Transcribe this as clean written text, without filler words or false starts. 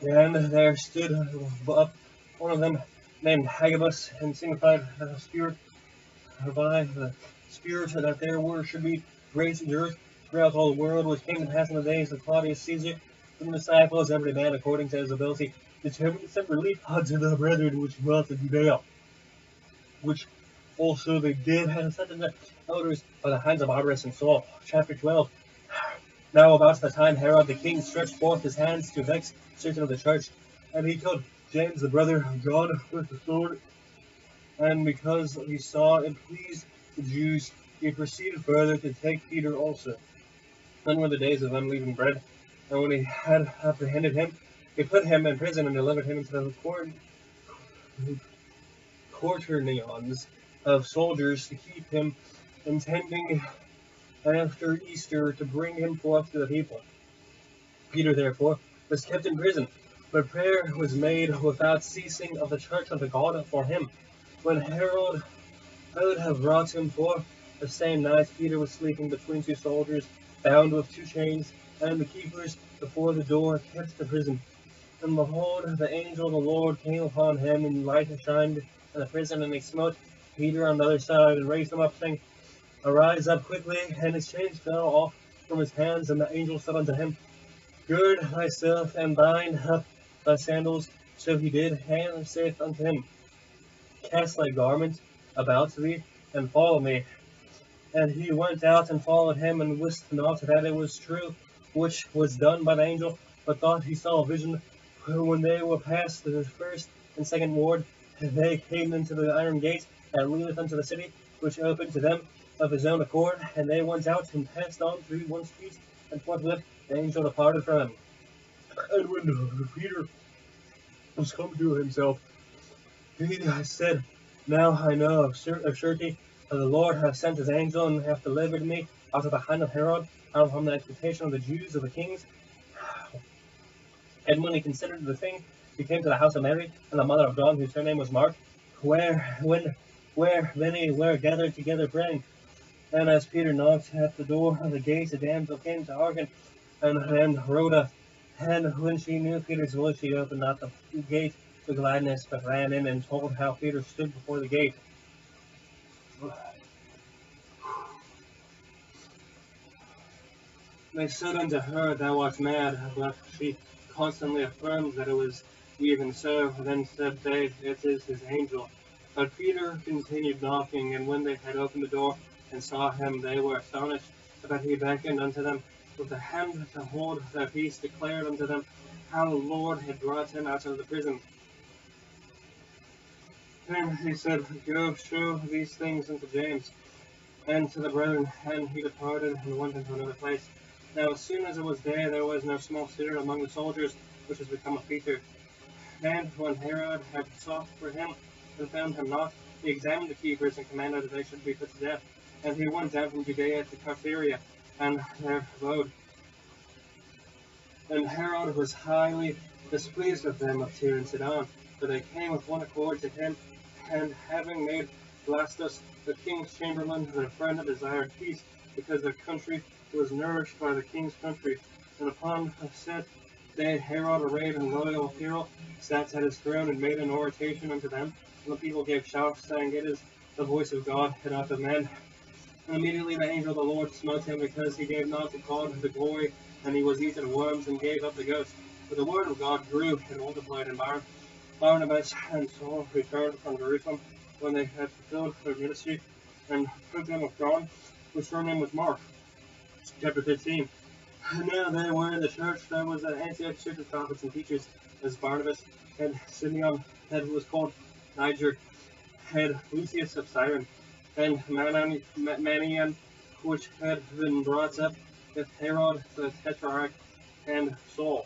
And there stood up one of them named Hagabus, and signified the spirit by the spirit that there were should be grace in the earth throughout all the world, which came to pass in the days of Claudius Caesar, when the disciples, every man according to his ability, determined to send relief unto the brethren which dwelt in Judea, which also they did, and sent the elders by the hands of Barnabas and Saul. Chapter 12. Now about the time Herod the king stretched forth his hands to vex certain of the church, and he killed James the brother of John with the sword. And because he saw it pleased the Jews, he proceeded further to take Peter also. Then were the days of unleavened bread, and when he had apprehended him, he put him in prison and delivered him into the quaternions of soldiers to keep him, intending after Easter to bring him forth to the people. Peter therefore was kept in prison, but prayer was made without ceasing of the church unto God for him. When Herod would have brought him forth the same night, Peter was sleeping between two soldiers, bound with two chains, and the keepers before the door kept the prison. And behold, the angel of the Lord came upon him, and light shined in the prison, and he smote Peter on the other side, and raised him up, saying, Arise up quickly. And his chains fell off from his hands, and the angel said unto him, Gird thyself, and bind up thy sandals. So he did, and saith unto him, Cast thy garment about thee, and follow me. And he went out and followed him, and wist not that it was true which was done by the angel, but thought he saw a vision. When they were past the first and second ward, they came into the iron gate that leadeth unto the city, which opened to them of his own accord, and they went out and passed on through one street, and forthwith the angel departed from him. And when Peter was come to himself, he said, Now I know of surety that the Lord hath sent his angel, and hath delivered me out of the hand of Herod, out from the expectation of the Jews of the kings. And when he considered the thing, he came to the house of Mary, and the mother of John, whose surname was Mark, where many were gathered together praying. And as Peter knocked at the door of the gate, a damsel came to hearken, and Rhoda. And when she knew Peter's voice, she opened not the gate with gladness, but ran in and told how Peter stood before the gate. They said unto her, Thou art mad, but she constantly affirmed that it was even so. Then said they, It is his angel. But Peter continued knocking, and when they had opened the door and saw him, they were astonished. But he beckoned unto them with the hand to hold their peace, declared unto them how the Lord had brought him out of the prison. Then he said, Go show these things unto James and to the brethren. And he departed and went into another place. Now as soon as it was day, there was no small stir among the soldiers, which was become a Peter. And when Herod had sought for him, and found him not, he examined the keepers, and commanded that they should be put to death. And he went down from Judea to Capharia, and there abode. And Herod was highly displeased with them of Tyre and Sidon, for they came with one accord to him, and having made Blastus the king's chamberlain their friend, desired peace, because their country was nourished by the king's country. And upon a set day Herod, arrayed in royal apparel, sat at his throne, and made an oration unto them. And the people gave shouts, saying, It is the voice of God, and not of men. And immediately the angel of the Lord smote him, because he gave not to God the glory, and he was eaten of worms, and gave up the ghost. But the word of God grew and multiplied in Barnabas and Saul returned from Jerusalem, when they had fulfilled their ministry, and put them with John, whose surname was Mark. Chapter 15. Now there were in the church that was at Antioch certain prophets and teachers, as Barnabas, and Simeon, that was called Niger, had Lucius of Cyrene, and Manaen, which had been brought up with Herod the Tetrarch, and Saul.